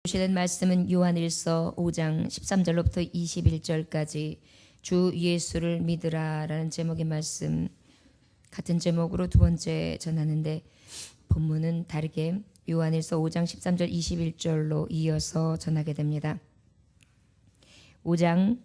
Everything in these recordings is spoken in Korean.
주시는 말씀은 요한일서 5장 13절로부터 21절까지 주 예수를 믿으라라는 제목의 말씀, 같은 제목으로 두 번째 전하는데 본문은 다르게 요한일서 5장 13절 21절로 이어서 전하게 됩니다. 5장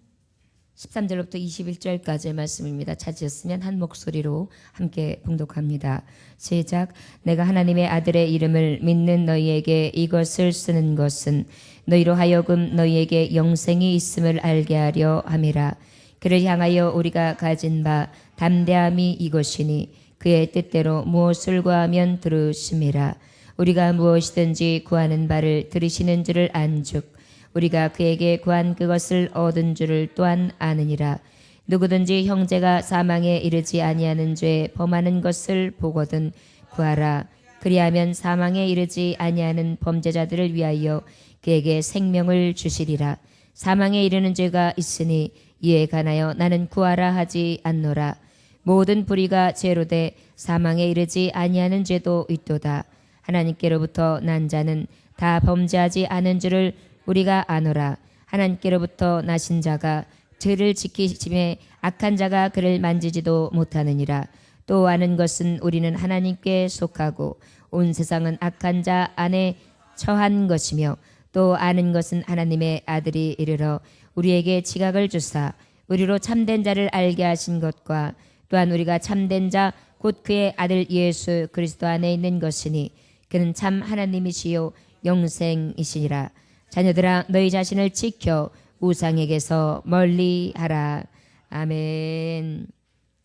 13절로부터 21절까지의 말씀입니다. 찾으셨으면 한 목소리로 함께 봉독합니다. 시작. 내가 하나님의 아들의 이름을 믿는 너희에게 이것을 쓰는 것은 너희로 하여금 너희에게 영생이 있음을 알게 하려 함이라. 그를 향하여 우리가 가진 바 담대함이 이것이니 그의 뜻대로 무엇을 구하면 들으심이라. 우리가 무엇이든지 구하는 바를 들으시는 줄을 안즉 우리가 그에게 구한 그것을 얻은 줄을 또한 아느니라. 누구든지 형제가 사망에 이르지 아니하는 죄 범하는 것을 보거든 구하라. 그리하면 사망에 이르지 아니하는 범죄자들을 위하여 그에게 생명을 주시리라. 사망에 이르는 죄가 있으니 이에 관하여 나는 구하라 하지 않노라. 모든 불의가 죄로 돼 사망에 이르지 아니하는 죄도 있도다. 하나님께로부터 난 자는 다 범죄하지 않은 줄을 우리가 아노라. 하나님께로부터 나신 자가 죄를 지키심에 악한 자가 그를 만지지도 못하느니라. 또 아는 것은 우리는 하나님께 속하고 온 세상은 악한 자 안에 처한 것이며 또 아는 것은 하나님의 아들이 이르러 우리에게 지각을 주사 우리로 참된 자를 알게 하신 것과 또한 우리가 참된 자 곧 그의 아들 예수 그리스도 안에 있는 것이니 그는 참 하나님이시요 영생이시니라. 자녀들아 너희 자신을 지켜 우상에게서 멀리하라. 아멘.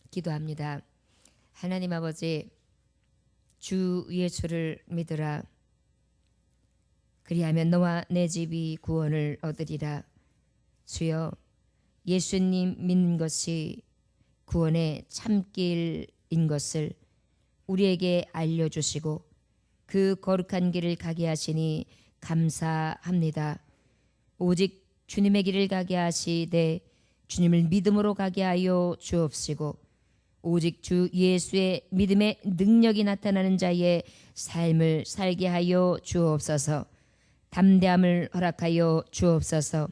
기도합니다. 하나님 아버지, 주 예수를 믿으라. 그리하면 너와 내 집이 구원을 얻으리라. 주여, 예수님 믿는 것이 구원의 참길인 것을 우리에게 알려주시고 그 거룩한 길을 가게 하시니 감사합니다. 오직 주님의 길을 가게 하시되 주님을 믿음으로 가게 하여 주옵시고 오직 주 예수의 믿음의 능력이 나타나는 자의 삶을 살게 하여 주옵소서. 담대함을 허락하여 주옵소서.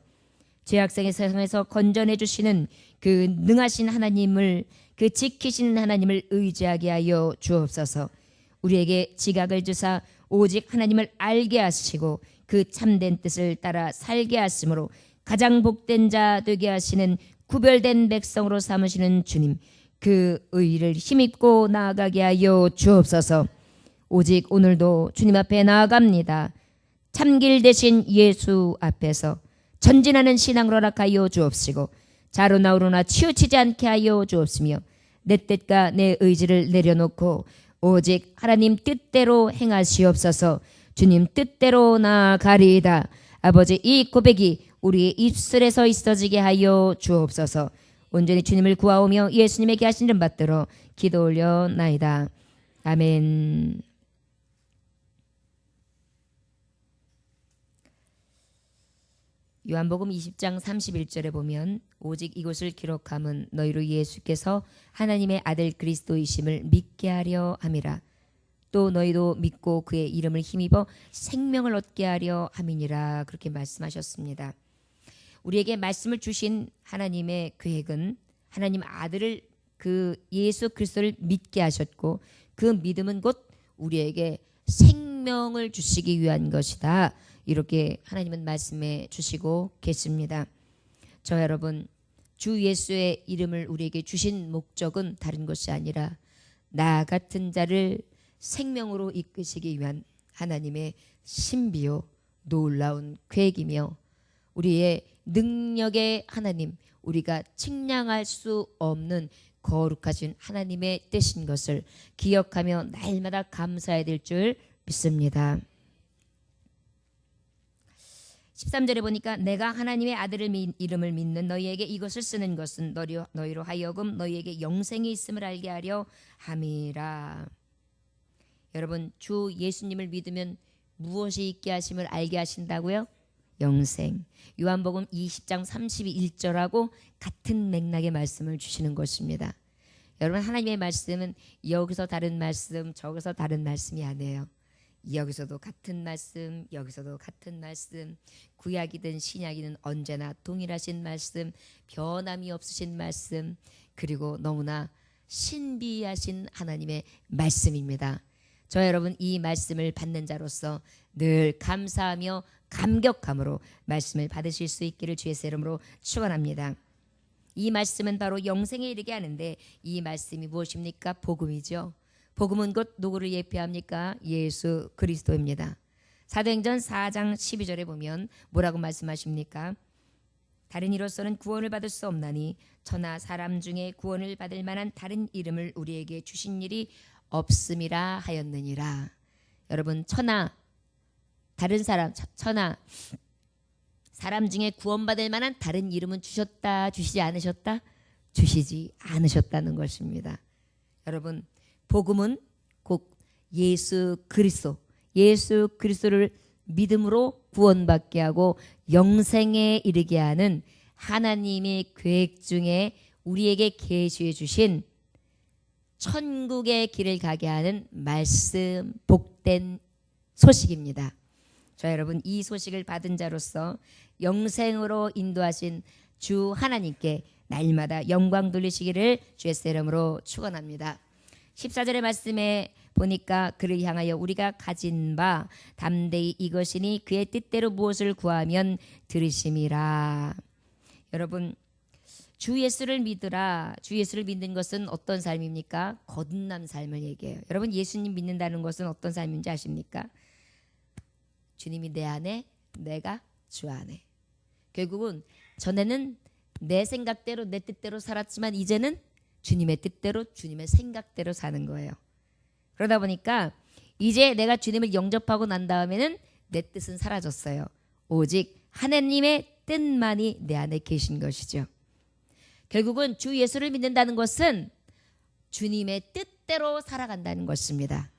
죄악성의 세상에서 건져내 주시는 그 능하신 하나님을, 그 지키시는 하나님을 의지하게 하여 주옵소서. 우리에게 지각을 주사 오직 하나님을 알게 하시고 그 참된 뜻을 따라 살게 하심으로 가장 복된 자 되게 하시는 구별된 백성으로 삼으시는 주님, 그 의를 힘입고 나아가게 하여 주옵소서. 오직 오늘도 주님 앞에 나아갑니다. 참길 대신 예수 앞에서 전진하는 신앙으로 허락하여 주옵시고 자로 나오로나 치우치지 않게 하여 주옵시며 내 뜻과 내 의지를 내려놓고 오직 하나님 뜻대로 행하시옵소서. 주님 뜻대로 나아가리이다. 아버지, 이 고백이 우리의 입술에서 있어지게 하여 주옵소서. 온전히 주님을 구하오며 예수님에게 하신 이름 받들어 기도 올려나이다. 아멘. 요한복음 20장 31절에 보면 오직 이것을 기록함은 너희로 예수께서 하나님의 아들 그리스도이심을 믿게 하려 함이라. 또 너희도 믿고 그의 이름을 힘입어 생명을 얻게 하려 함이니라. 그렇게 말씀하셨습니다. 우리에게 말씀을 주신 하나님의 계획은 하나님 아들을, 그 예수 그리스도를 믿게 하셨고 그 믿음은 곧 우리에게 생명을 주시기 위한 것이다. 이렇게 하나님은 말씀해 주시고 계십니다. 저 여러분, 주 예수의 이름을 우리에게 주신 목적은 다른 것이 아니라 나 같은 자를 생명으로 이끄시기 위한 하나님의 신비요 놀라운 계획이며 우리의 능력의 하나님, 우리가 측량할 수 없는 거룩하신 하나님의 뜻인 것을 기억하며 날마다 감사해야 될 줄 믿습니다. 13절에 보니까 내가 하나님의 아들을 이름을 믿는 너희에게 이것을 쓰는 것은 너희로 하여금 너희에게 영생이 있음을 알게 하려 함이라. 여러분, 주 예수님을 믿으면 무엇이 있게 하심을 알게 하신다고요? 영생. 요한복음 20장 31절하고 같은 맥락의 말씀을 주시는 것입니다. 여러분, 하나님의 말씀은 여기서 다른 말씀, 저기서 다른 말씀이 아니에요. 여기서도 같은 말씀, 여기서도 같은 말씀, 구약이든 신약이든 언제나 동일하신 말씀, 변함이 없으신 말씀, 그리고 너무나 신비하신 하나님의 말씀입니다. 저 여러분, 이 말씀을 받는 자로서 늘 감사하며 감격함으로 말씀을 받으실 수 있기를 주의 이름으로 축원합니다. 이 말씀은 바로 영생에 이르게 하는데, 이 말씀이 무엇입니까? 복음이죠. 복음은 곧 누구를 예표합니까? 예수 그리스도입니다. 사도행전 4장 12절에 보면 뭐라고 말씀하십니까? 다른 이로서는 구원을 받을 수 없나니 천하 사람 중에 구원을 받을 만한 다른 이름을 우리에게 주신 일이 없음이라 하였느니라. 여러분, 다른 사람, 사람 중에 구원받을 만한 다른 이름은 주셨다, 주시지 않으셨다? 주시지 않으셨다는 것입니다. 여러분, 복음은 곧 예수 그리스도를 믿음으로 구원받게 하고 영생에 이르게 하는 하나님의 계획 중에 우리에게 계시해 주신 천국의 길을 가게 하는 말씀, 복된 소식입니다. 자, 여러분, 이 소식을 받은 자로서 영생으로 인도하신 주 하나님께 날마다 영광 돌리시기를 주의 이름으로 축원합니다. 14절의 말씀에 보니까 그를 향하여 우리가 가진 바 담대히 이것이니 그의 뜻대로 무엇을 구하면 들으심이라. 여러분, 주 예수를 믿으라. 주 예수를 믿는 것은 어떤 삶입니까? 거듭난 삶을 얘기해요. 여러분, 예수님 믿는다는 것은 어떤 삶인지 아십니까? 주님이 내 안에, 내가 주 안에. 결국은 전에는 내 생각대로 내 뜻대로 살았지만 이제는 주님의 뜻대로 주님의 생각대로 사는 거예요. 그러다 보니까 이제 내가 주님을 영접하고 난 다음에는 내 뜻은 사라졌어요. 오직 하나님의 뜻만이 내 안에 계신 것이죠. 결국은 주 예수를 믿는다는 것은 주님의 뜻대로 살아간다는 것입니다.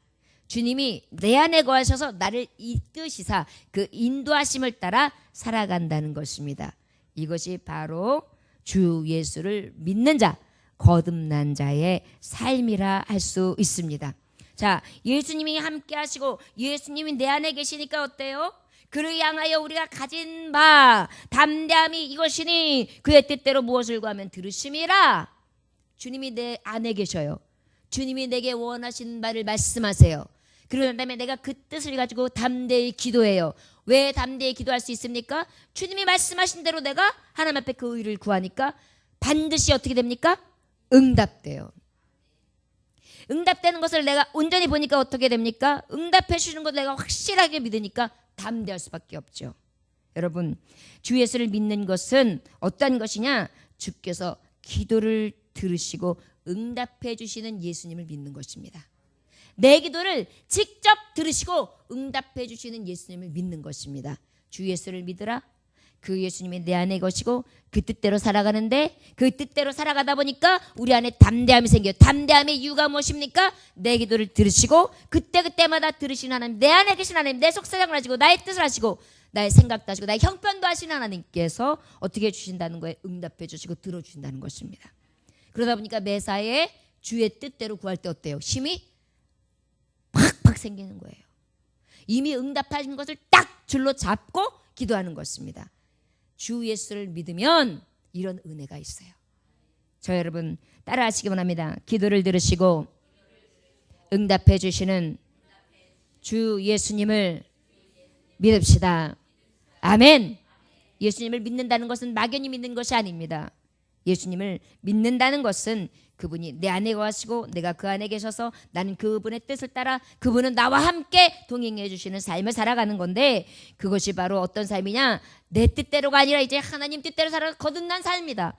주님이 내 안에 거하셔서 나를 이끄시사 그 인도하심을 따라 살아간다는 것입니다. 이것이 바로 주 예수를 믿는 자, 거듭난 자의 삶이라 할 수 있습니다. 자, 예수님이 함께 하시고 예수님이 내 안에 계시니까 어때요? 그를 향하여 우리가 가진 바 담대함이 이것이니 그의 뜻대로 무엇을 구하면 들으심이라. 주님이 내 안에 계셔요. 주님이 내게 원하신 바를 말씀하세요. 그런 다음에 내가 그 뜻을 가지고 담대히 기도해요. 왜 담대히 기도할 수 있습니까? 주님이 말씀하신 대로 내가 하나님 앞에 그 의를 구하니까 반드시 어떻게 됩니까? 응답돼요. 응답되는 것을 내가 온전히 보니까 어떻게 됩니까? 응답해 주시는 것을 내가 확실하게 믿으니까 담대할 수밖에 없죠. 여러분, 주 예수를 믿는 것은 어떤 것이냐? 주께서 기도를 들으시고 응답해 주시는 예수님을 믿는 것입니다. 내 기도를 직접 들으시고 응답해 주시는 예수님을 믿는 것입니다. 주 예수를 믿으라. 그 예수님이 내 안에 거시고 그 뜻대로 살아가는데 그 뜻대로 살아가다 보니까 우리 안에 담대함이 생겨요. 담대함의 이유가 무엇입니까? 내 기도를 들으시고 그때그때마다 들으시는 하나님, 내 안에 계신 하나님, 내 속사정을 하시고 나의 뜻을 하시고 나의 생각도 하시고 나의 형편도 하시는 하나님께서 어떻게 해주신다는 거에 응답해 주시고 들어주신다는 것입니다. 그러다 보니까 매사에 주의 뜻대로 구할 때 어때요? 힘이 팍팍 생기는 거예요. 이미 응답하신 것을 딱 줄로 잡고 기도하는 것입니다. 주 예수를 믿으면 이런 은혜가 있어요. 저 여러분 따라하시기 원합니다. 기도를 들으시고 응답해 주시는 주 예수님을 믿읍시다. 아멘. 예수님을 믿는다는 것은 막연히 믿는 것이 아닙니다. 예수님을 믿는다는 것은 그분이 내 안에 거하시고 내가 그 안에 계셔서 나는 그분의 뜻을 따라 그분은 나와 함께 동행해 주시는 삶을 살아가는 건데, 그것이 바로 어떤 삶이냐? 내 뜻대로가 아니라 이제 하나님 뜻대로 살아 거듭난 삶이다.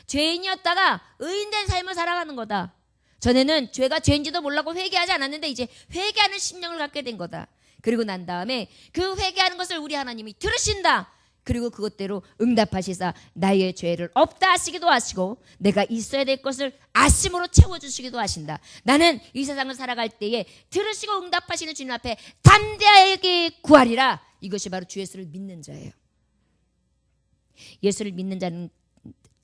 죄인이었다가 의인된 삶을 살아가는 거다. 전에는 죄가 죄인지도 몰라고 회개하지 않았는데 이제 회개하는 심령을 갖게 된 거다. 그리고 난 다음에 그 회개하는 것을 우리 하나님이 들으신다. 그리고 그것대로 응답하시사 나의 죄를 없다 하시기도 하시고 내가 있어야 될 것을 아심으로 채워주시기도 하신다. 나는 이 세상을 살아갈 때에 들으시고 응답하시는 주님 앞에 담대하게 구하리라. 이것이 바로 주 예수를 믿는 자예요. 예수를 믿는 자는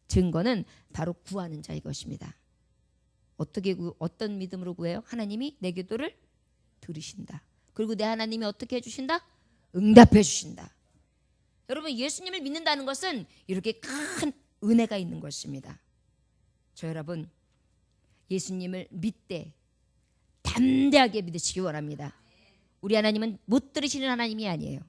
증거는 바로 구하는 자의 것입니다. 어떤 믿음으로 구해요? 하나님이 내 기도를 들으신다. 그리고 내 하나님이 어떻게 해주신다? 응답해 주신다. 여러분, 예수님을 믿는다는 것은 이렇게 큰 은혜가 있는 것입니다. 저 여러분, 예수님을 믿되 담대하게 믿으시기 원합니다. 우리 하나님은 못 들으시는 하나님이 아니에요.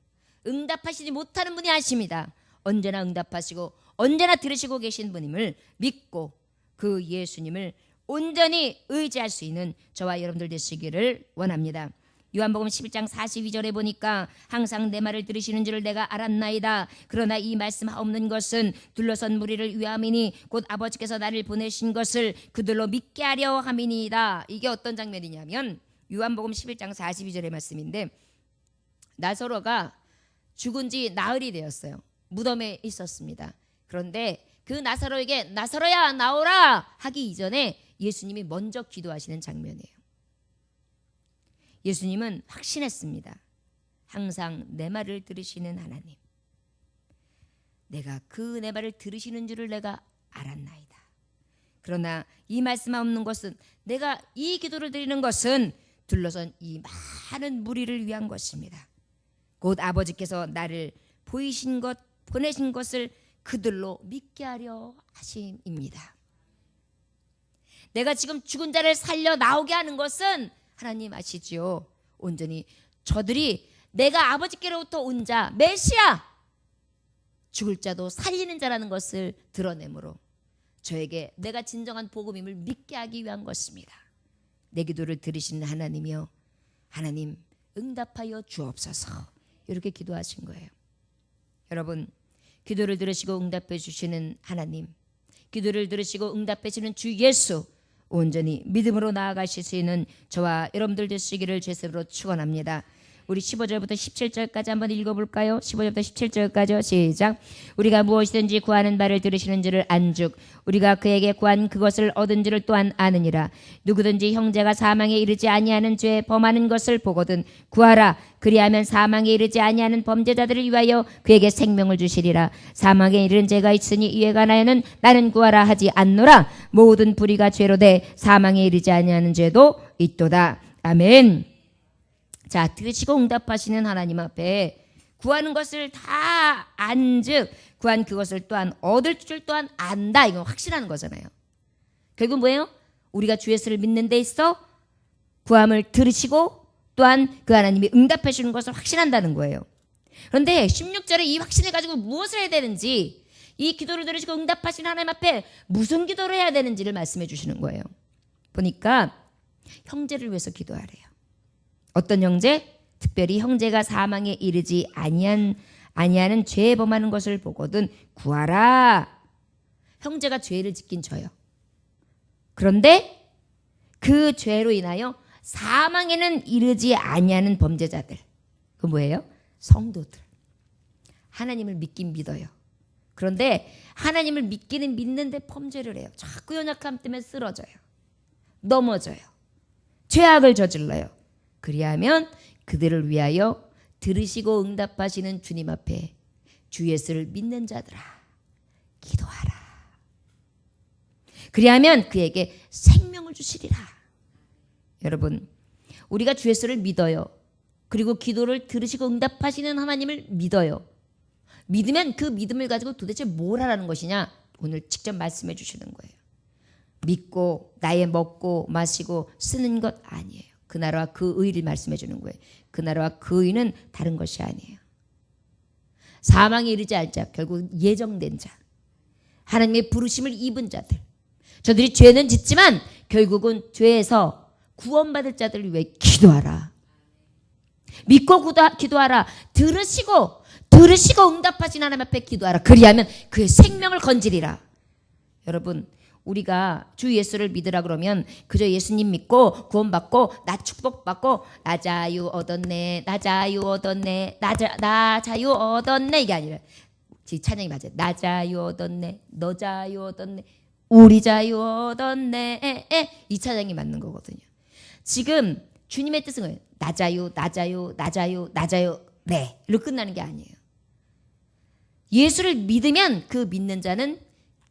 응답하시지 못하는 분이 아십니다. 언제나 응답하시고 언제나 들으시고 계신 분임을 믿고 그 예수님을 온전히 의지할 수 있는 저와 여러분들 되시기를 원합니다. 요한복음 11장 42절에 보니까 항상 내 말을 들으시는 줄을 내가 알았나이다. 그러나 이 말씀 없는 것은 둘러선 무리를 위함이니 곧 아버지께서 나를 보내신 것을 그들로 믿게 하려 함이니이다. 이게 어떤 장면이냐면 요한복음 11장 42절의 말씀인데, 나사로가 죽은 지 나흘이 되었어요. 무덤에 있었습니다. 그런데 그 나사로에게 나사로야 나오라 하기 이전에 예수님이 먼저 기도하시는 장면이에요. 예수님은 확신했습니다. 항상 내 말을 들으시는 하나님, 내가 그 내 말을 들으시는 줄을 내가 알았나이다. 그러나 이 말씀 없는 것은, 내가 이 기도를 드리는 것은 둘러선 이 많은 무리를 위한 것입니다. 곧 아버지께서 나를 보내신 것을 그들로 믿게 하려 하심입니다. 내가 지금 죽은 자를 살려 나오게 하는 것은 하나님 아시지요? 온전히 저들이 내가 아버지께로부터 온 자, 메시아, 죽을 자도 살리는 자라는 것을 드러내므로 저에게 내가 진정한 복음임을 믿게 하기 위한 것입니다. 내 기도를 들으시는 하나님이여, 하나님 응답하여 주옵소서. 이렇게 기도하신 거예요. 여러분, 기도를 들으시고 응답해 주시는 하나님, 기도를 들으시고 응답해 주시는 주 예수, 온전히 믿음으로 나아가실 수 있는 저와 여러분들 되시기를 주님으로 축원합니다. 우리 15절부터 17절까지 한번 읽어볼까요? 15절부터 17절까지요. 시작. 우리가 무엇이든지 구하는 바를 들으시는 줄을 안즉 우리가 그에게 구한 그것을 얻은 줄을 또한 아느니라. 누구든지 형제가 사망에 이르지 아니하는 죄에 범하는 것을 보거든 구하라. 그리하면 사망에 이르지 아니하는 범죄자들을 위하여 그에게 생명을 주시리라. 사망에 이르는 죄가 있으니 이에 관하여는 나는 구하라 하지 않노라. 모든 불의가 죄로 돼 사망에 이르지 아니하는 죄도 있도다. 아멘. 자, 들으시고 응답하시는 하나님 앞에 구하는 것을 다 안즉 구한 그것을 또한 얻을 줄 또한 안다. 이건 확신하는 거잖아요. 결국 뭐예요? 우리가 주 예수를 믿는 데 있어 구함을 들으시고 또한 그 하나님이 응답해 주는 것을 확신한다는 거예요. 그런데 16절에 이 확신을 가지고 무엇을 해야 되는지, 이 기도를 들으시고 응답하시는 하나님 앞에 무슨 기도를 해야 되는지를 말씀해 주시는 거예요. 보니까 형제를 위해서 기도하래요. 어떤 형제? 특별히 형제가 사망에 이르지 아니하는 죄에 범하는 것을 보거든 구하라. 형제가 죄를 짓긴 져요. 그런데 그 죄로 인하여 사망에는 이르지 아니하는 범죄자들, 그 뭐예요? 성도들. 하나님을 믿긴 믿어요. 그런데 하나님을 믿기는 믿는데 범죄를 해요. 자꾸 연약함 때문에 쓰러져요. 넘어져요. 죄악을 저질러요. 그리하면 그들을 위하여 들으시고 응답하시는 주님 앞에 주 예수를 믿는 자들아 기도하라. 그리하면 그에게 생명을 주시리라. 여러분, 우리가 주 예수를 믿어요. 그리고 기도를 들으시고 응답하시는 하나님을 믿어요. 믿으면 그 믿음을 가지고 도대체 뭘 하라는 것이냐? 오늘 직접 말씀해 주시는 거예요. 믿고 나의 먹고 마시고 쓰는 것 아니에요. 그 나라와 그 의를 말씀해 주는 거예요. 그 나라와 그 의는 다른 것이 아니에요. 사망에 이르지 않을 자, 결국 예정된 자, 하나님의 부르심을 입은 자들, 저들이 죄는 짓지만 결국은 죄에서 구원받을 자들을 위해 기도하라. 믿고 기도하라. 들으시고 응답하신 하나님 앞에 기도하라. 그리하면 그의 생명을 건지리라. 여러분, 우리가 주 예수를 믿으라 그러면 그저 예수님 믿고 구원받고 나 축복받고 나 자유 얻었네, 나 자유 얻었네, 나 자유 얻었네, 이게 아니라 찬양이 맞아요. 나 자유 얻었네, 너 자유 얻었네, 우리 자유 얻었네, 이 찬양이 맞는 거거든요. 지금 주님의 뜻은 거예요. 나 자유, 나 자유, 나 자유, 나 자유, 네, 이로 끝나는 게 아니에요. 예수를 믿으면 그 믿는 자는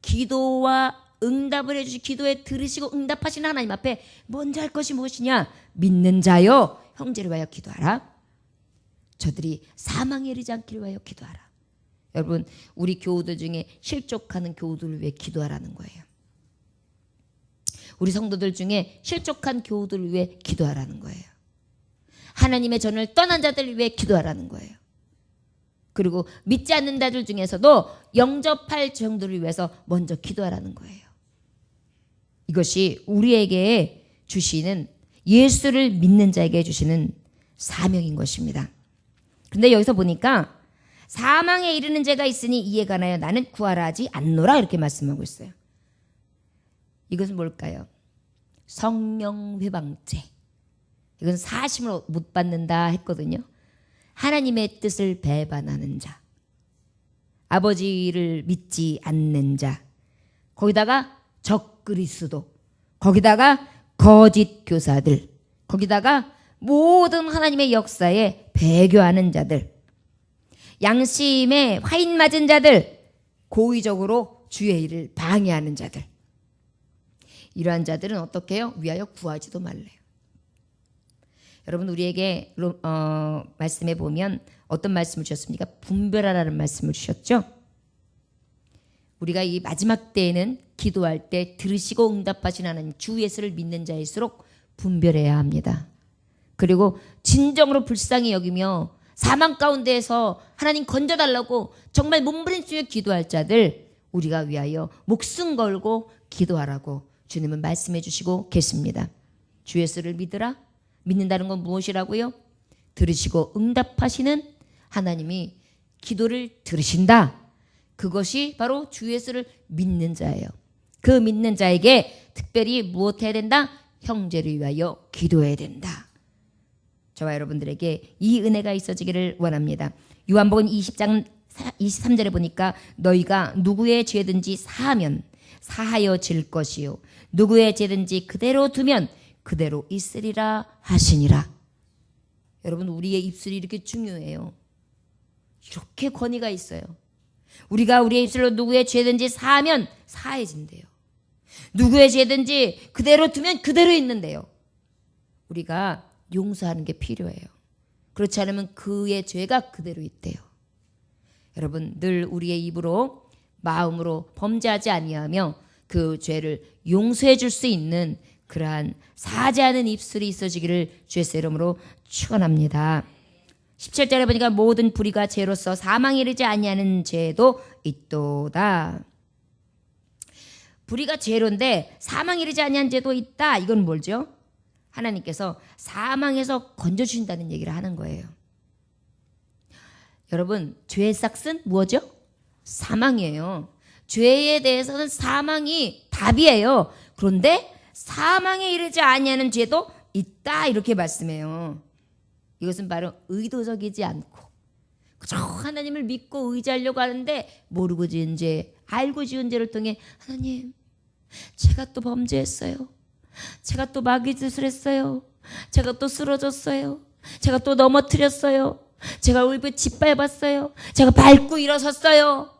기도와 응답을 해주시, 기도에 들으시고 응답하시는 하나님 앞에 먼저 할 것이 무엇이냐? 믿는 자요, 형제를 위하여 기도하라. 저들이 사망에 이르지 않기를 위하여 기도하라. 여러분, 우리 교우들 중에 실족하는 교우들을 위해 기도하라는 거예요. 우리 성도들 중에 실족한 교우들을 위해 기도하라는 거예요. 하나님의 전을 떠난 자들을 위해 기도하라는 거예요. 그리고 믿지 않는 자들 중에서도 영접할 정도를 위해서 먼저 기도하라는 거예요. 이것이 우리에게 주시는, 예수를 믿는 자에게 주시는 사명인 것입니다. 그런데 여기서 보니까 사망에 이르는 죄가 있으니 이에 관하여 나는 구하라 하지 않노라 이렇게 말씀하고 있어요. 이것은 뭘까요? 성령 회방죄. 이건 사심을 못 받는다 했거든요. 하나님의 뜻을 배반하는 자, 아버지를 믿지 않는 자, 거기다가 적그리스도, 거기다가 거짓 교사들, 거기다가 모든 하나님의 역사에 배교하는 자들, 양심에 화인 맞은 자들, 고의적으로 주의 일을 방해하는 자들, 이러한 자들은 어떻게 해요? 위하여 구하지도 말래요. 여러분, 우리에게 말씀해 보면 어떤 말씀을 주셨습니까? 분별하라는 말씀을 주셨죠. 우리가 이 마지막 때에는 기도할 때 들으시고 응답하신 하나님, 주 예수를 믿는 자일수록 분별해야 합니다. 그리고 진정으로 불쌍히 여기며 사망 가운데에서 하나님 건져달라고 정말 몸부림치며 기도할 자들, 우리가 위하여 목숨 걸고 기도하라고 주님은 말씀해 주시고 계십니다. 주 예수를 믿으라. 믿는다는 건 무엇이라고요? 들으시고 응답하시는 하나님이 기도를 들으신다. 그것이 바로 주 예수를 믿는 자예요. 그 믿는 자에게 특별히 무엇해야 된다? 형제를 위하여 기도해야 된다. 저와 여러분들에게 이 은혜가 있어지기를 원합니다. 요한복음 20장 23절에 보니까 너희가 누구의 죄든지 사하면 사하여질 것이요 누구의 죄든지 그대로 두면 그대로 있으리라 하시니라. 여러분, 우리의 입술이 이렇게 중요해요. 이렇게 권위가 있어요. 우리가 우리의 입술로 누구의 죄든지 사하면 사해진대요. 누구의 죄든지 그대로 두면 그대로 있는데요. 우리가 용서하는 게 필요해요. 그렇지 않으면 그의 죄가 그대로 있대요. 여러분, 늘 우리의 입으로 마음으로 범죄하지 아니하며 그 죄를 용서해 줄 수 있는 그러한 사죄하는 입술이 있어지기를 주의 이름으로 축원합니다. 17절에 보니까 모든 불의가 죄로서 사망에 이르지 아니하는 죄도 있도다. 불의가 죄로인데 사망에 이르지 아니한 죄도 있다. 이건 뭐죠? 하나님께서 사망에서 건져주신다는 얘기를 하는 거예요. 여러분, 죄의 싹은 뭐죠? 사망이에요. 죄에 대해서는 사망이 답이에요. 그런데 사망에 이르지 아니하는 죄도 있다 이렇게 말씀해요. 이것은 바로 의도적이지 않고 그저 하나님을 믿고 의지하려고 하는데 모르고 지은 죄, 알고 지은 죄를 통해 하나님, 제가 또 범죄했어요. 제가 또 마귀짓을 했어요. 제가 또 쓰러졌어요. 제가 또 넘어뜨렸어요. 제가 울고 짓밟았어요. 제가 밟고 일어섰어요.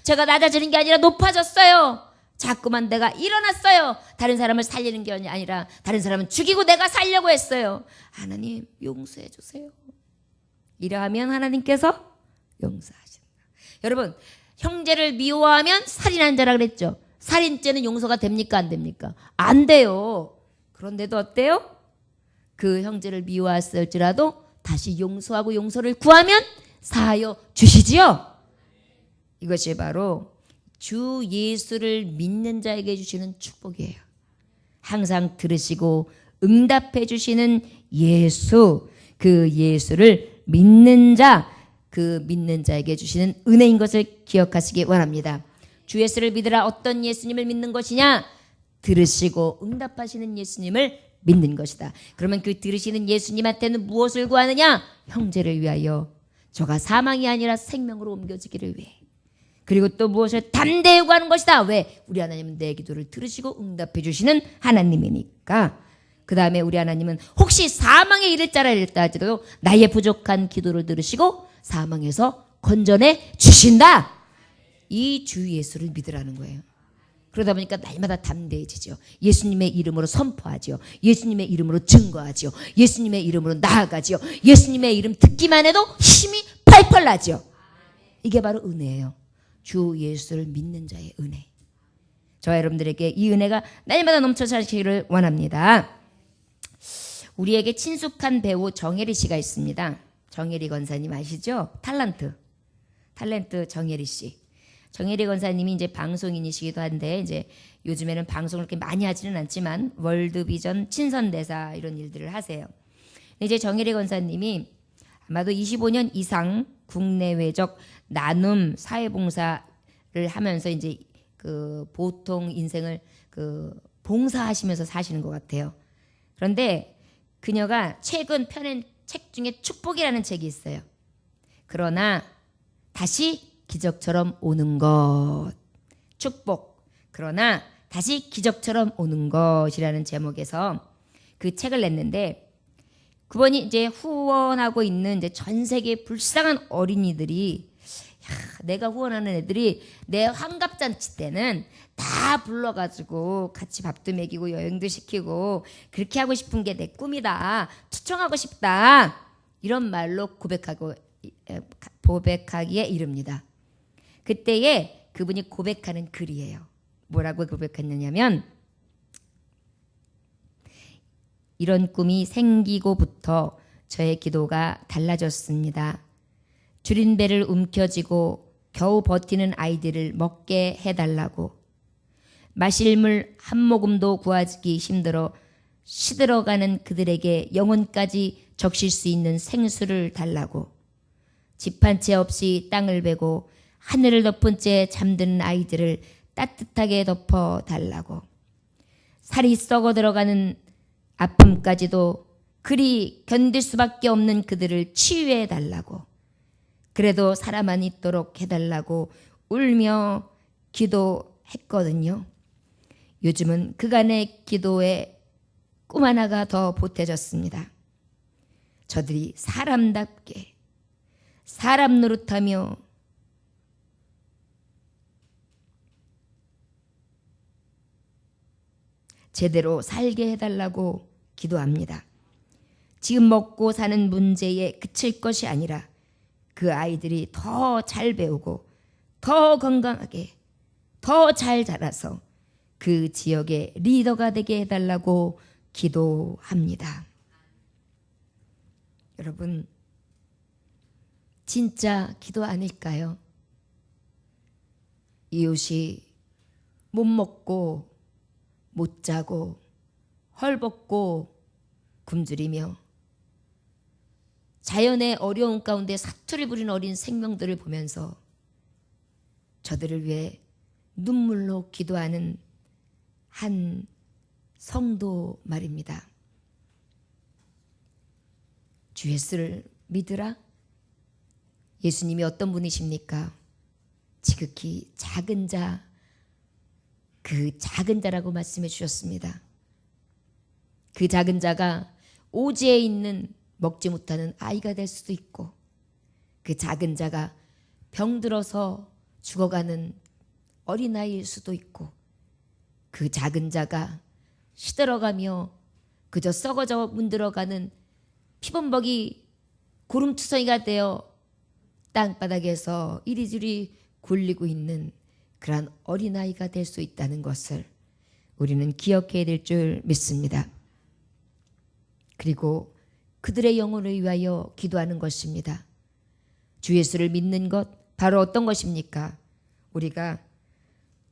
제가 낮아지는 게 아니라 높아졌어요. 자꾸만 내가 일어났어요. 다른 사람을 살리는 게 아니라 다른 사람은 죽이고 내가 살려고 했어요. 하나님, 용서해 주세요. 이러하면 하나님께서 용서하신다. 여러분, 형제를 미워하면 살인한 자라 그랬죠. 살인죄는 용서가 됩니까? 안 됩니까? 안 돼요. 그런데도 어때요? 그 형제를 미워했을지라도 다시 용서하고 용서를 구하면 사하여 주시지요. 이것이 바로 주 예수를 믿는 자에게 주시는 축복이에요. 항상 들으시고 응답해 주시는 예수, 그 예수를 믿는 자, 그 믿는 자에게 주시는 은혜인 것을 기억하시기 원합니다. 주 예수를 믿으라. 어떤 예수님을 믿는 것이냐? 들으시고 응답하시는 예수님을 믿는 것이다. 그러면 그 들으시는 예수님한테는 무엇을 구하느냐? 형제를 위하여, 저가 사망이 아니라 생명으로 옮겨지기를 위해. 그리고 또 무엇을 담대히 구하는 것이다. 왜? 우리 하나님은 내 기도를 들으시고 응답해 주시는 하나님이니까. 그 다음에 우리 하나님은 혹시 사망에 이를 자라 이랬다 할지라도 나의 부족한 기도를 들으시고 사망에서 건져내 주신다. 이 주 예수를 믿으라는 거예요. 그러다 보니까 날마다 담대해지죠. 예수님의 이름으로 선포하죠. 예수님의 이름으로 증거하죠. 예수님의 이름으로 나아가죠. 예수님의 이름 듣기만 해도 힘이 팔팔 나죠. 이게 바로 은혜예요. 주 예수를 믿는 자의 은혜. 저와 여러분들에게 이 은혜가 날마다 넘쳐 사시기를 원합니다. 우리에게 친숙한 배우 정혜리 씨가 있습니다. 정혜리 권사님 아시죠? 탤런트 정혜리 씨. 정혜리 권사님이 이제 방송인이시기도 한데 이제 요즘에는 방송을 그렇게 많이 하지는 않지만 월드비전 친선대사 이런 일들을 하세요. 이제 정혜리 권사님이 아마도 25년 이상 국내외적 나눔 사회봉사를 하면서 이제 그 보통 인생을 그 봉사하시면서 사시는 것 같아요. 그런데 그녀가 최근 펴낸 책 중에 축복이라는 책이 있어요. 그러나 다시 기적처럼 오는 것. 축복. 그러나 다시 기적처럼 오는 것이라는 제목에서 그 책을 냈는데 그분이 이제 후원하고 있는 이제 전 세계 불쌍한 어린이들이 내가 후원하는 애들이 내 환갑잔치 때는 다 불러가지고 같이 밥도 먹이고 여행도 시키고 그렇게 하고 싶은 게 내 꿈이다. 초청하고 싶다. 이런 말로 고백하기에 이릅니다. 그때에 그분이 고백하는 글이에요. 뭐라고 고백했느냐면 이런 꿈이 생기고부터 저의 기도가 달라졌습니다. 줄인 배를 움켜쥐고 겨우 버티는 아이들을 먹게 해달라고. 마실 물 한 모금도 구하기 힘들어 시들어가는 그들에게 영혼까지 적실 수 있는 생수를 달라고. 집 한 채 없이 땅을 베고 하늘을 덮은 채 잠드는 아이들을 따뜻하게 덮어 달라고. 살이 썩어 들어가는 아픔까지도 그리 견딜 수밖에 없는 그들을 치유해 달라고. 그래도 살아만 있도록 해달라고 울며 기도했거든요. 요즘은 그간의 기도에 꿈 하나가 더 보태졌습니다. 저들이 사람답게 사람 노릇하며 제대로 살게 해달라고 기도합니다. 지금 먹고 사는 문제에 그칠 것이 아니라 그 아이들이 더 잘 배우고 더 건강하게 더 잘 자라서 그 지역의 리더가 되게 해달라고 기도합니다. 여러분, 진짜 기도 아닐까요? 이웃이 못 먹고 못 자고 헐벗고 굶주리며 자연의 어려움 가운데 사투를 부리는 어린 생명들을 보면서 저들을 위해 눈물로 기도하는 한 성도 말입니다. 주 예수를 믿으라? 예수님이 어떤 분이십니까? 지극히 작은 자, 그 작은 자라고 말씀해 주셨습니다. 그 작은 자가 오지에 있는 먹지 못하는 아이가 될 수도 있고 그 작은 자가 병들어서 죽어가는 어린아이일 수도 있고 그 작은 자가 시들어가며 그저 썩어져 문들어가는 피범벅이 고름투성이가 되어 땅바닥에서 이리저리 굴리고 있는 그러한 어린아이가 될 수 있다는 것을 우리는 기억해야 될 줄 믿습니다. 그리고 그들의 영혼을 위하여 기도하는 것입니다. 주 예수를 믿는 것 바로 어떤 것입니까? 우리가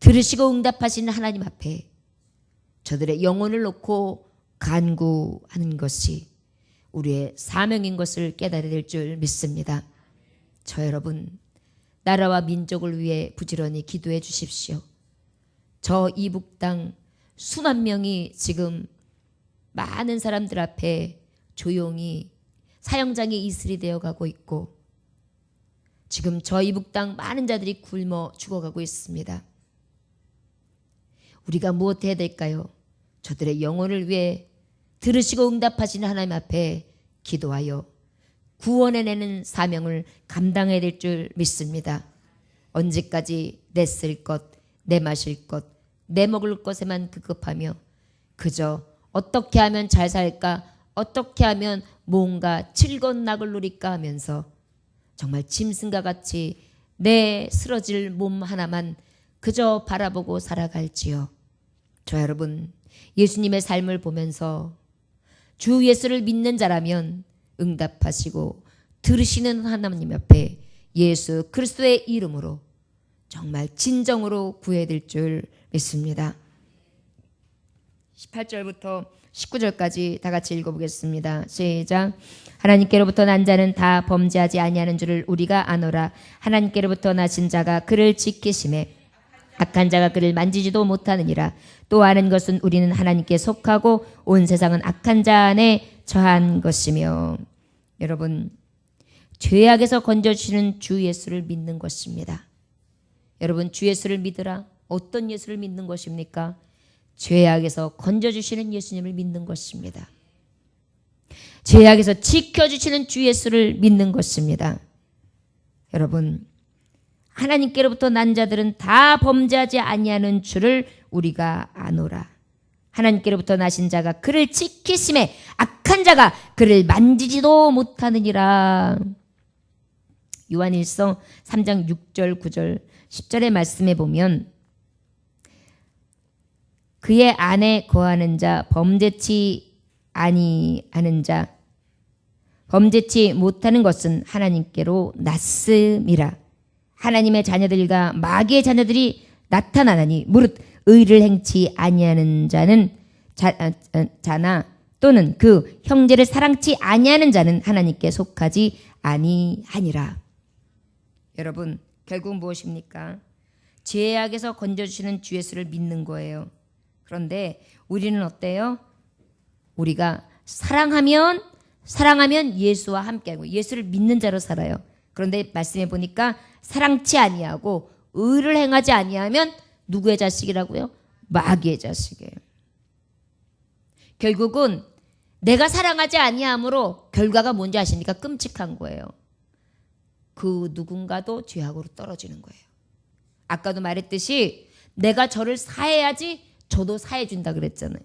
들으시고 응답하시는 하나님 앞에 저들의 영혼을 놓고 간구하는 것이 우리의 사명인 것을 깨달아야 될 줄 믿습니다. 저 여러분, 나라와 민족을 위해 부지런히 기도해 주십시오. 저 이북 땅 수만 명이 지금 많은 사람들 앞에 조용히 사형장의 이슬이 되어가고 있고 지금 저 이북 땅 많은 자들이 굶어 죽어가고 있습니다. 우리가 무엇 해야 될까요? 저들의 영혼을 위해 들으시고 응답하시는 하나님 앞에 기도하여 구원해내는 사명을 감당해야 될 줄 믿습니다. 언제까지 내 쓸 것, 내 마실 것, 내 먹을 것에만 급급하며 그저 어떻게 하면 잘 살까, 어떻게 하면 뭔가 즐거운 낙을 누릴까 하면서 정말 짐승과 같이 내 쓰러질 몸 하나만 그저 바라보고 살아갈지요. 저 여러분, 예수님의 삶을 보면서 주 예수를 믿는 자라면 응답하시고 들으시는 하나님 앞에 예수 그리스도의 이름으로 정말 진정으로 구해질 줄 믿습니다. 18절부터 19절까지 다 같이 읽어보겠습니다. 시작. 하나님께로부터 난 자는 다 범죄하지 아니하는 줄을 우리가 아노라. 하나님께로부터 나신 자가 그를 지키심에 악한 자가 그를 만지지도 못하느니라. 또 아는 것은 우리는 하나님께 속하고 온 세상은 악한 자 안에 처한 것이며. 여러분, 죄악에서 건져주시는 주 예수를 믿는 것입니다. 여러분, 주 예수를 믿으라. 어떤 예수를 믿는 것입니까? 죄악에서 건져주시는 예수님을 믿는 것입니다. 죄악에서 지켜주시는 주 예수를 믿는 것입니다. 여러분, 하나님께로부터 난 자들은 다 범죄하지 아니하는 줄을 우리가 아노라. 하나님께로부터 나신 자가 그를 지키심에 악한 자가 그를 만지지도 못하느니라. 요한일서 3장 6절 9절 10절의 말씀에 보면 그의 안에 거하는 자 범죄치 아니하는 자 범죄치 못하는 것은 하나님께로 났음이라. 하나님의 자녀들과 마귀의 자녀들이 나타나나니 무릇 의를 행치 아니하는 자는 자나 또는 그 형제를 사랑치 아니하는 자는 하나님께 속하지 아니하니라. 여러분, 결국 무엇입니까? 죄악에서 건져주시는 주 예수를 믿는 거예요. 그런데 우리는 어때요? 우리가 사랑하면 예수와 함께하고 예수를 믿는 자로 살아요. 그런데 말씀해 보니까 사랑치 아니하고 의를 행하지 아니하면 누구의 자식이라고요? 마귀의 자식이에요. 결국은 내가 사랑하지 아니함으로 결과가 뭔지 아십니까? 끔찍한 거예요. 그 누군가도 죄악으로 떨어지는 거예요. 아까도 말했듯이 내가 저를 사해야지 저도 사해준다 그랬잖아요.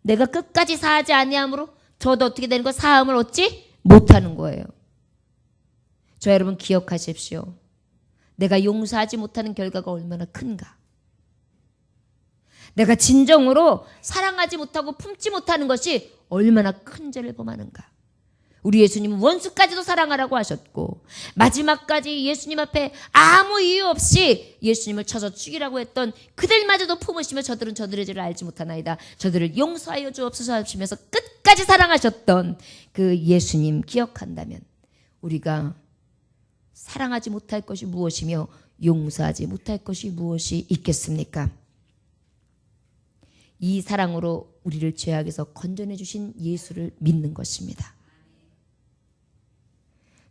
내가 끝까지 사하지 아니함으로 저도 어떻게 되는 거? 사함을 얻지 못하는 거예요. 저 여러분 기억하십시오. 내가 용서하지 못하는 결과가 얼마나 큰가. 내가 진정으로 사랑하지 못하고 품지 못하는 것이 얼마나 큰 죄를 범하는가. 우리 예수님은 원수까지도 사랑하라고 하셨고 마지막까지 예수님 앞에 아무 이유 없이 예수님을 쳐서 죽이라고 했던 그들마저도 품으시며 저들은 저들의 죄를 알지 못하나이다. 저들을 용서하여 주옵소서 하시면서 끝까지 사랑하셨던 그 예수님 기억한다면 우리가 사랑하지 못할 것이 무엇이며 용서하지 못할 것이 무엇이 있겠습니까? 이 사랑으로 우리를 죄악에서 건져내 주신 예수를 믿는 것입니다.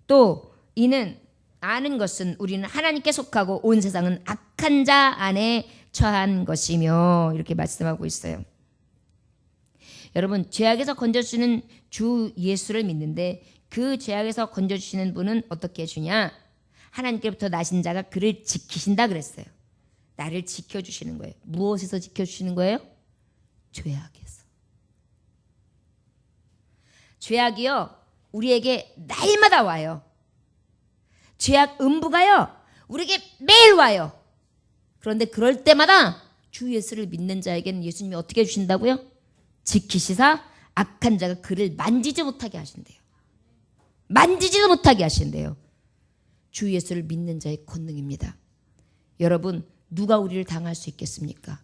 또 이는 아는 것은 우리는 하나님께 속하고 온 세상은 악한 자 안에 처한 것이며 이렇게 말씀하고 있어요. 여러분, 죄악에서 건져주시는 주 예수를 믿는데 그 죄악에서 건져주시는 분은 어떻게 해주냐? 하나님께로부터 나신 자가 그를 지키신다 그랬어요. 나를 지켜주시는 거예요. 무엇에서 지켜주시는 거예요? 죄악에서. 죄악이요, 우리에게 날마다 와요. 죄악 음부가요, 우리에게 매일 와요. 그런데 그럴 때마다 주 예수를 믿는 자에게는 예수님이 어떻게 해주신다고요? 지키시사 악한 자가 그를 만지지 못하게 하신대요. 만지지도 못하게 하신대요. 주 예수를 믿는 자의 권능입니다. 여러분, 누가 우리를 당할 수 있겠습니까?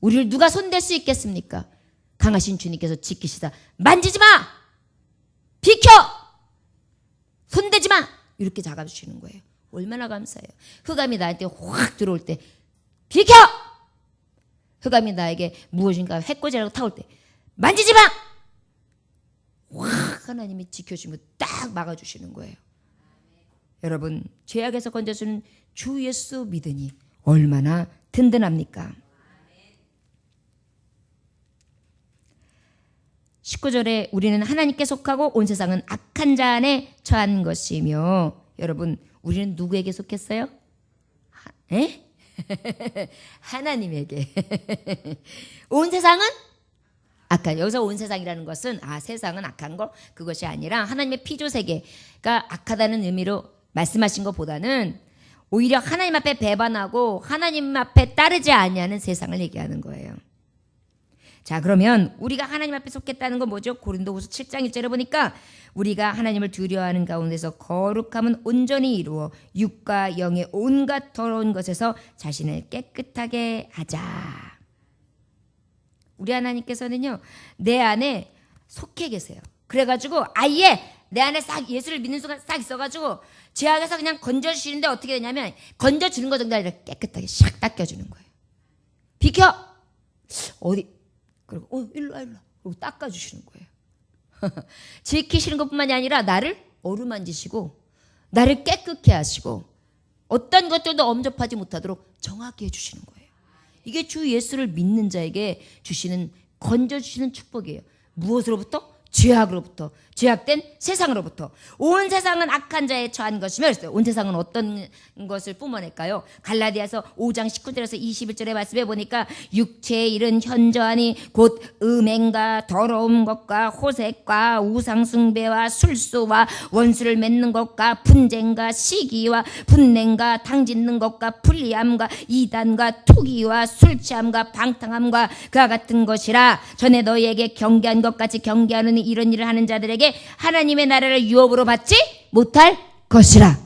우리를 누가 손댈 수 있겠습니까? 강하신 주님께서 지키시다. 만지지 마! 비켜! 손대지 마! 이렇게 잡아주시는 거예요. 얼마나 감사해요. 흑암이 나한테 확 들어올 때 비켜! 흑암이 나에게 무엇인가 해코지라고 타올 때 만지지 마! 확 하나님이 지켜주시고 딱 막아주시는 거예요. 여러분, 죄악에서 건져주는 주 예수 믿으니 얼마나 든든합니까? 19절에 우리는 하나님께 속하고 온 세상은 악한 자 안에 처한 것이며, 여러분, 우리는 누구에게 속했어요? 에? 하나님에게. 온 세상은 악한, 여기서 온 세상이라는 것은 세상은 악한 거 그것이 아니라 하나님의 피조 세계가 악하다는 의미로 말씀하신 것보다는 오히려 하나님 앞에 배반하고 하나님 앞에 따르지 아니하는 세상을 얘기하는 거예요. 자, 그러면 우리가 하나님 앞에 속했다는 건 뭐죠? 고린도후서 7장 1절에 보니까 우리가 하나님을 두려워하는 가운데서 거룩함은 온전히 이루어 육과 영의 온갖 더러운 것에서 자신을 깨끗하게 하자. 우리 하나님께서는요, 내 안에 속해 계세요. 그래가지고 아예 내 안에 싹 예수를 믿는 순간 싹 있어가지고 죄악에서 그냥 건져주시는데 어떻게 되냐면 건져주는 거 정도 아니라 깨끗하게 샥 닦여주는 거예요. 비켜! 어디? 그리고 일로 와. 그리고 닦아주시는 거예요. 지키시는 것뿐만이 아니라 나를 어루만지시고 나를 깨끗게 하시고 어떤 것들도 엄접하지 못하도록 정하게 해주시는 거예요. 이게 주 예수를 믿는 자에게 주시는 건져주시는 축복이에요. 무엇으로부터? 죄악으로부터, 죄악된 세상으로부터. 온 세상은 악한 자에 처한 것이며, 온 세상은 어떤 것을 뿜어낼까요? 갈라디아서 5장 19절에서 21절의 말씀에 보니까 육체의 일은 현저하니 곧 음행과 더러운 것과 호색과 우상숭배와 술수와 원수를 맺는 것과 분쟁과 시기와 분냉과 당짓는 것과 불리함과 이단과 투기와 술취함과 방탕함과 그와 같은 것이라. 전에 너희에게 경계한 것 같이 경계하는 이런 일을 하는 자들에게 하나님의 나라를 유업으로 받지 못할 것이라.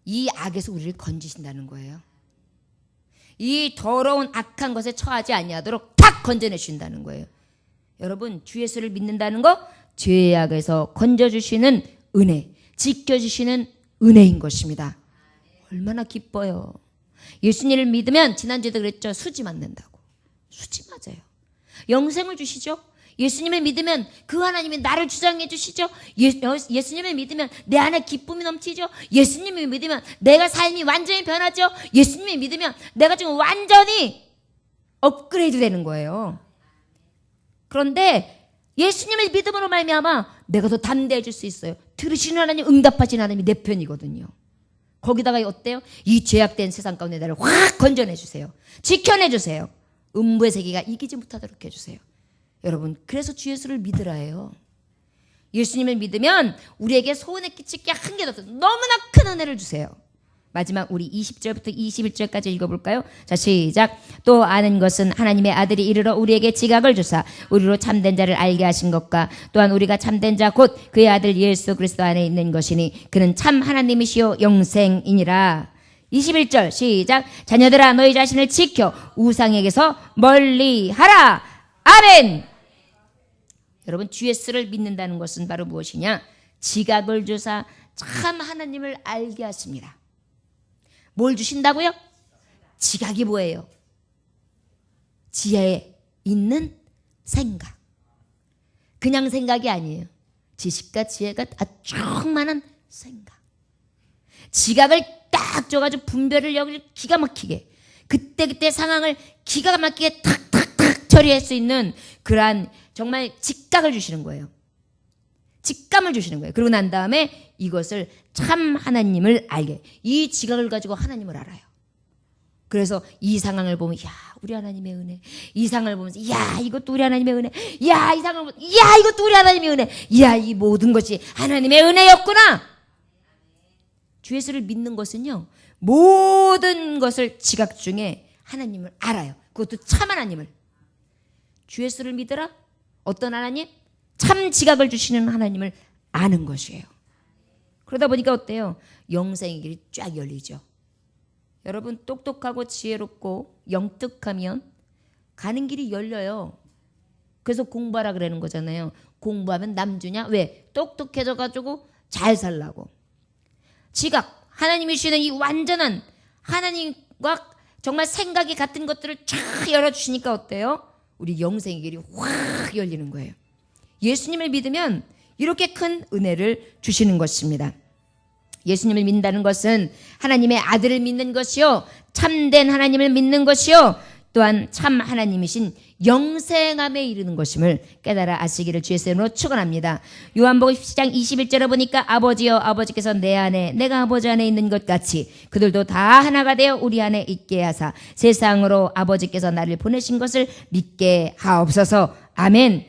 이 악에서 우리를 건지신다는 거예요. 이 더러운 악한 것에 처하지 아니하도록 탁 건져내 주신다는 거예요. 여러분, 주 예수를 믿는다는 거 죄의 악에서 건져주시는 은혜, 지켜주시는 은혜인 것입니다. 얼마나 기뻐요. 예수님을 믿으면 지난주에도 그랬죠. 수지 맞는다고. 수지 맞아요. 영생을 주시죠. 예수님을 믿으면 그 하나님이 나를 주장해 주시죠. 예수님을 믿으면 내 안에 기쁨이 넘치죠. 예수님을 믿으면 내가 삶이 완전히 변하죠. 예수님을 믿으면 내가 지금 완전히 업그레이드 되는 거예요. 그런데 예수님을 믿음으로 말미암아 내가 더 담대해질 수 있어요. 들으시는 하나님, 응답하시는 하나님이 내 편이거든요. 거기다가 어때요? 이 죄악된 세상 가운데 나를 확 건져내 주세요. 지켜내 주세요. 음부의 세계가 이기지 못하도록 해주세요. 여러분, 그래서 주 예수를 믿으라 해요. 예수님을 믿으면 우리에게 소원에 끼칠 게 한 개도 없어요. 너무나 큰 은혜를 주세요. 마지막 우리 20절부터 21절까지 읽어볼까요? 자, 시작. 또 아는 것은 하나님의 아들이 이르러 우리에게 지각을 주사 우리로 참된 자를 알게 하신 것과 또한 우리가 참된 자 곧 그의 아들 예수 그리스도 안에 있는 것이니 그는 참 하나님이시요 영생이니라. 21절 시작. 자녀들아 너희 자신을 지켜 우상에게서 멀리하라. 아멘. 여러분, 주 예수를 믿는다는 것은 바로 무엇이냐? 지각을 주사 참 하나님을 알게 하십니다. 뭘 주신다고요? 지각이 뭐예요? 지혜에 있는 생각. 그냥 생각이 아니에요. 지식과 지혜가 충만한 생각. 지각을 딱 줘가지고 분별을 여기 기가 막히게 그때 상황을 기가 막히게 탁탁탁 처리할 수 있는 그러한 정말 직각을 주시는 거예요. 직감을 주시는 거예요. 그러고 난 다음에 이것을 참 하나님을 알게, 이 지각을 가지고 하나님을 알아요. 그래서 이 상황을 보면 야 우리 하나님의 은혜, 이 상황을 보면서 야 이것도 우리 하나님의 은혜, 야 이 상황을 보면 야 이것도 우리 하나님의 은혜, 야 이 모든 것이 하나님의 은혜였구나. 주 예수를 믿는 것은요, 모든 것을 지각 중에 하나님을 알아요. 그것도 참 하나님을. 주 예수를 믿으라. 어떤 하나님? 참 지각을 주시는 하나님을 아는 것이에요. 그러다 보니까 어때요? 영생의 길이 쫙 열리죠. 여러분, 똑똑하고 지혜롭고 영특하면 가는 길이 열려요. 그래서 공부하라 그러는 거잖아요. 공부하면 남주냐? 왜? 똑똑해져가지고 잘 살라고. 지각, 하나님이 주시는 이 완전한 하나님과 정말 생각이 같은 것들을 쫙 열어주시니까 어때요? 우리 영생의 길이 확 열리는 거예요. 예수님을 믿으면 이렇게 큰 은혜를 주시는 것입니다. 예수님을 믿는다는 것은 하나님의 아들을 믿는 것이요, 참된 하나님을 믿는 것이요, 또한 참 하나님이신 영생함에 이르는 것임을 깨달아 아시기를 주의 이름으로 축원합니다. 요한복음 10장 21절에 보니까 아버지여 아버지께서 내 안에 내가 아버지 안에 있는 것 같이 그들도 다 하나가 되어 우리 안에 있게 하사 세상으로 아버지께서 나를 보내신 것을 믿게 하옵소서. 아멘.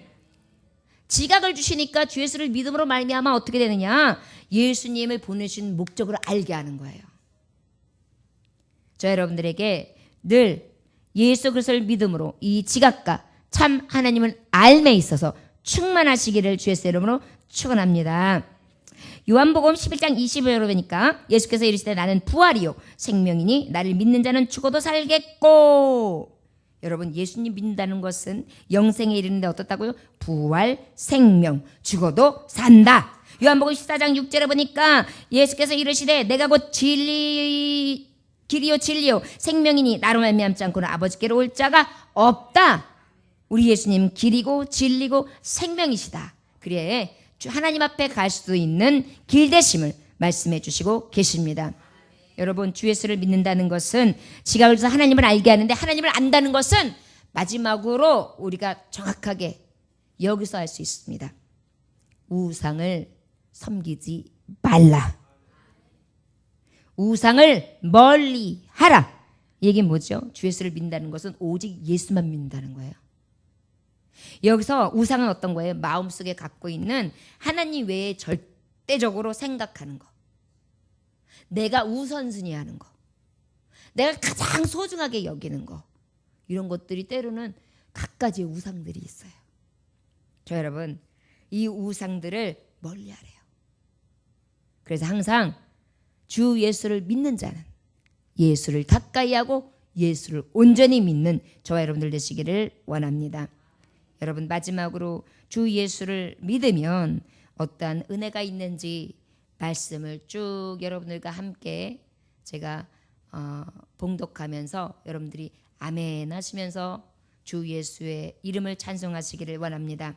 지각을 주시니까 주 예수를 믿음으로 말미암아 어떻게 되느냐? 예수님을 보내신 목적을 알게 하는 거예요. 저 여러분들에게 늘 예수 그리스도를 믿음으로 이 지각과 참 하나님을 알매 있어서 충만하시기를 주의 이름으로 축원합니다. 요한복음 11장 20절에 보니까 예수께서 이르시되 나는 부활이요 생명이니 나를 믿는 자는 죽어도 살겠고. 여러분 예수님 믿는다는 것은 영생에 이르는데 어떻다고요? 부활, 생명, 죽어도 산다. 요한복음 14장 6절에 보니까 예수께서 이르시되 내가 곧 길이요 진리요 생명이니 나로 말미암지 않고는 아버지께로 올 자가 없다. 우리 예수님 길이고 진리고 생명이시다. 그래 하나님 앞에 갈 수 있는 길 되심을 말씀해 주시고 계십니다. 여러분 주 예수를 믿는다는 것은 지각을 해서 하나님을 알게 하는데 하나님을 안다는 것은 마지막으로 우리가 정확하게 여기서 할 수 있습니다. 우상을 섬기지 말라. 우상을 멀리 하라. 이게 뭐죠? 주 예수를 믿는다는 것은 오직 예수만 믿는다는 거예요. 여기서 우상은 어떤 거예요? 마음속에 갖고 있는 하나님 외에 절대적으로 생각하는 거. 내가 우선순위하는 거. 내가 가장 소중하게 여기는 거. 이런 것들이 때로는 갖가지의 우상들이 있어요. 저 여러분 이 우상들을 멀리하래요. 그래서 항상 주 예수를 믿는 자는 예수를 가까이 하고 예수를 온전히 믿는 저와 여러분들 되시기를 원합니다. 여러분 마지막으로 주 예수를 믿으면 어떠한 은혜가 있는지 말씀을 쭉 여러분들과 함께 제가 봉독하면서 여러분들이 아멘 하시면서 주 예수의 이름을 찬송하시기를 원합니다.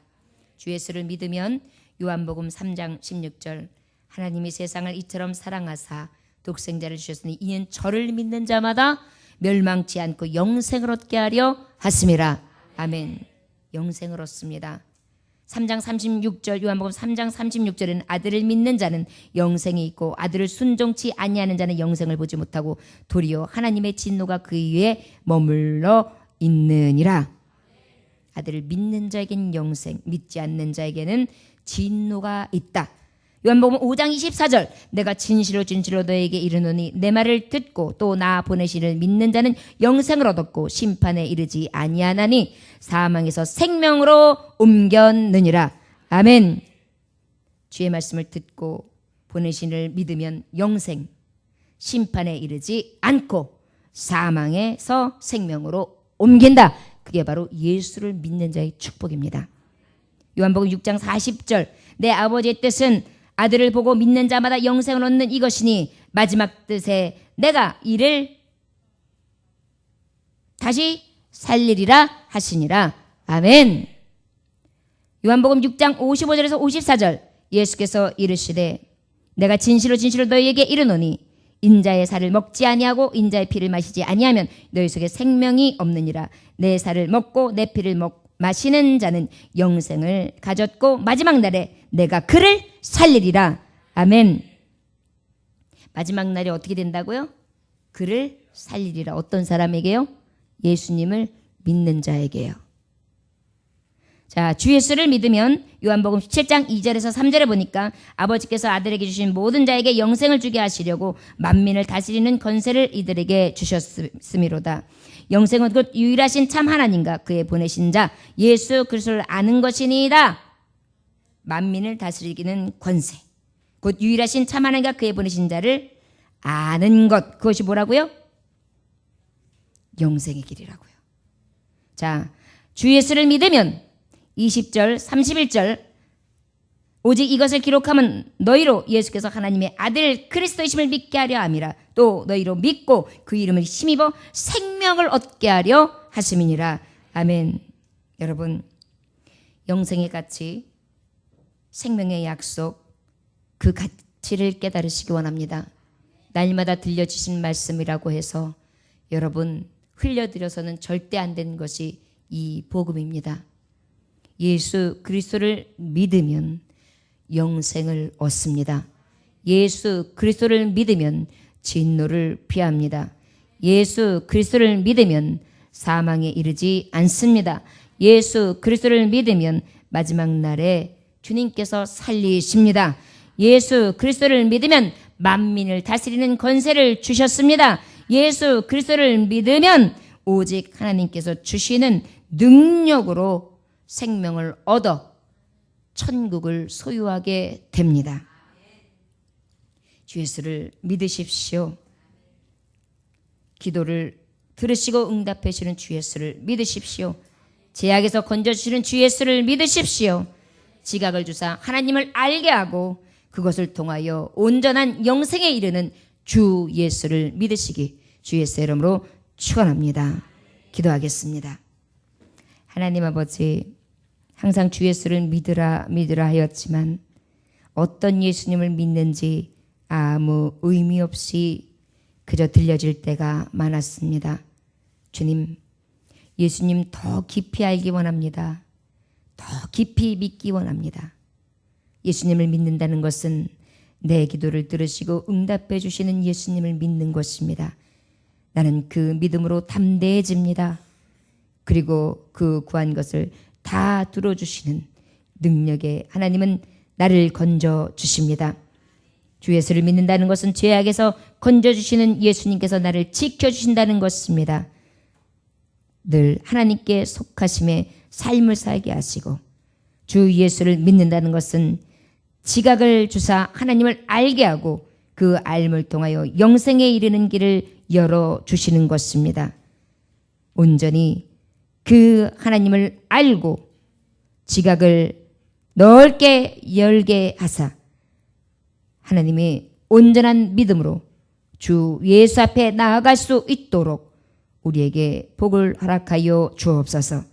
주 예수를 믿으면 요한복음 3장 16절 하나님이 세상을 이처럼 사랑하사 독생자를 주셨으니 이는 저를 믿는 자마다 멸망치 않고 영생을 얻게 하려 하심이라. 아멘. 영생을 얻습니다. 3장 36절 요한복음 3장 36절에는 아들을 믿는 자는 영생이 있고 아들을 순종치 아니하는 자는 영생을 보지 못하고 도리어 하나님의 진노가 그 위에 머물러 있느니라. 아들을 믿는 자에게는 영생, 믿지 않는 자에게는 진노가 있다. 요한복음 5장 24절 내가 진실로 진실로 너에게 이르노니 내 말을 듣고 또 나 보내시를 믿는 자는 영생을 얻었고 심판에 이르지 아니하나니 사망에서 생명으로 옮겼느니라. 아멘. 주의 말씀을 듣고 보내시를 믿으면 영생, 심판에 이르지 않고 사망에서 생명으로 옮긴다. 그게 바로 예수를 믿는 자의 축복입니다. 요한복음 6장 40절 내 아버지의 뜻은 아들을 보고 믿는 자마다 영생을 얻는 이것이니 마지막 뜻에 내가 이를 다시 살리리라 하시니라. 아멘. 요한복음 6장 55절에서 54절 예수께서 이르시되 내가 진실로 진실로 너희에게 이르노니 인자의 살을 먹지 아니하고 인자의 피를 마시지 아니하면 너희 속에 생명이 없느니라. 내 살을 먹고 내 피를 마시는 자는 영생을 가졌고 마지막 날에 내가 그를 살리리라. 아멘. 마지막 날에 어떻게 된다고요? 그를 살리리라. 어떤 사람에게요? 예수님을 믿는 자에게요. 자, 주 예수를 믿으면 요한복음 17장 2절에서 3절에 보니까 아버지께서 아들에게 주신 모든 자에게 영생을 주게 하시려고 만민을 다스리는 권세를 이들에게 주셨음이로다. 영생은 곧 유일하신 참 하나님과 그의 보내신 자 예수 그리스도를 아는 것이니이다. 만민을 다스리기는 권세, 곧 유일하신 참 하나님과 그의 보내신 자를 아는 것, 그것이 뭐라고요? 영생의 길이라고요. 자, 주 예수를 믿으면 20절 31절 오직 이것을 기록하면 너희로 예수께서 하나님의 아들 그리스도이심을 믿게 하려 함이라. 또 너희로 믿고 그 이름을 힘입어 생명을 얻게 하려 하심이니라. 아멘. 여러분 영생의 가치, 생명의 약속, 그 가치를 깨달으시기 원합니다. 날마다 들려주신 말씀이라고 해서 여러분 흘려들여서는 절대 안 되는 것이 이 복음입니다. 예수 그리스도를 믿으면 영생을 얻습니다. 예수 그리스도를 믿으면 진노를 피합니다. 예수 그리스도를 믿으면 사망에 이르지 않습니다. 예수 그리스도를 믿으면 마지막 날에 주님께서 살리십니다. 예수 그리스도를 믿으면 만민을 다스리는 권세를 주셨습니다. 예수 그리스도를 믿으면 오직 하나님께서 주시는 능력으로 생명을 얻어 천국을 소유하게 됩니다. 주 예수를 믿으십시오. 기도를 들으시고 응답해 주시는 주 예수를 믿으십시오. 죄악에서 건져주시는 주 예수를 믿으십시오. 지각을 주사 하나님을 알게 하고 그것을 통하여 온전한 영생에 이르는 주 예수를 믿으시기 주 예수의 이름으로 축원합니다. 기도하겠습니다. 하나님 아버지, 항상 주 예수를 믿으라 하였지만 어떤 예수님을 믿는지 아무 의미 없이 그저 들려질 때가 많았습니다. 주님, 예수님 더 깊이 알기 원합니다. 더 깊이 믿기 원합니다. 예수님을 믿는다는 것은 내 기도를 들으시고 응답해 주시는 예수님을 믿는 것입니다. 나는 그 믿음으로 담대해집니다. 그리고 그 구한 것을 다 들어주시는 능력의 하나님은 나를 건져주십니다. 주 예수를 믿는다는 것은 죄악에서 건져주시는 예수님께서 나를 지켜주신다는 것입니다. 늘 하나님께 속하심에 삶을 살게 하시고 주 예수를 믿는다는 것은 지각을 주사 하나님을 알게 하고 그 알을 통하여 영생에 이르는 길을 열어주시는 것입니다. 온전히 그 하나님을 알고 지각을 넓게 열게 하사 하나님의 온전한 믿음으로 주 예수 앞에 나아갈 수 있도록 우리에게 복을 허락하여 주옵소서.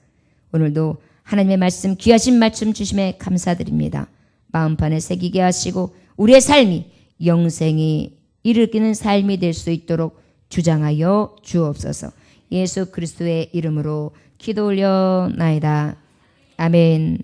오늘도 하나님의 말씀, 귀하신 말씀 주심에 감사드립니다. 마음판에 새기게 하시고 우리의 삶이 영생이 이르기는 삶이 될 수 있도록 주장하여 주옵소서. 예수 그리스도의 이름으로 기도 올려나이다. 아멘.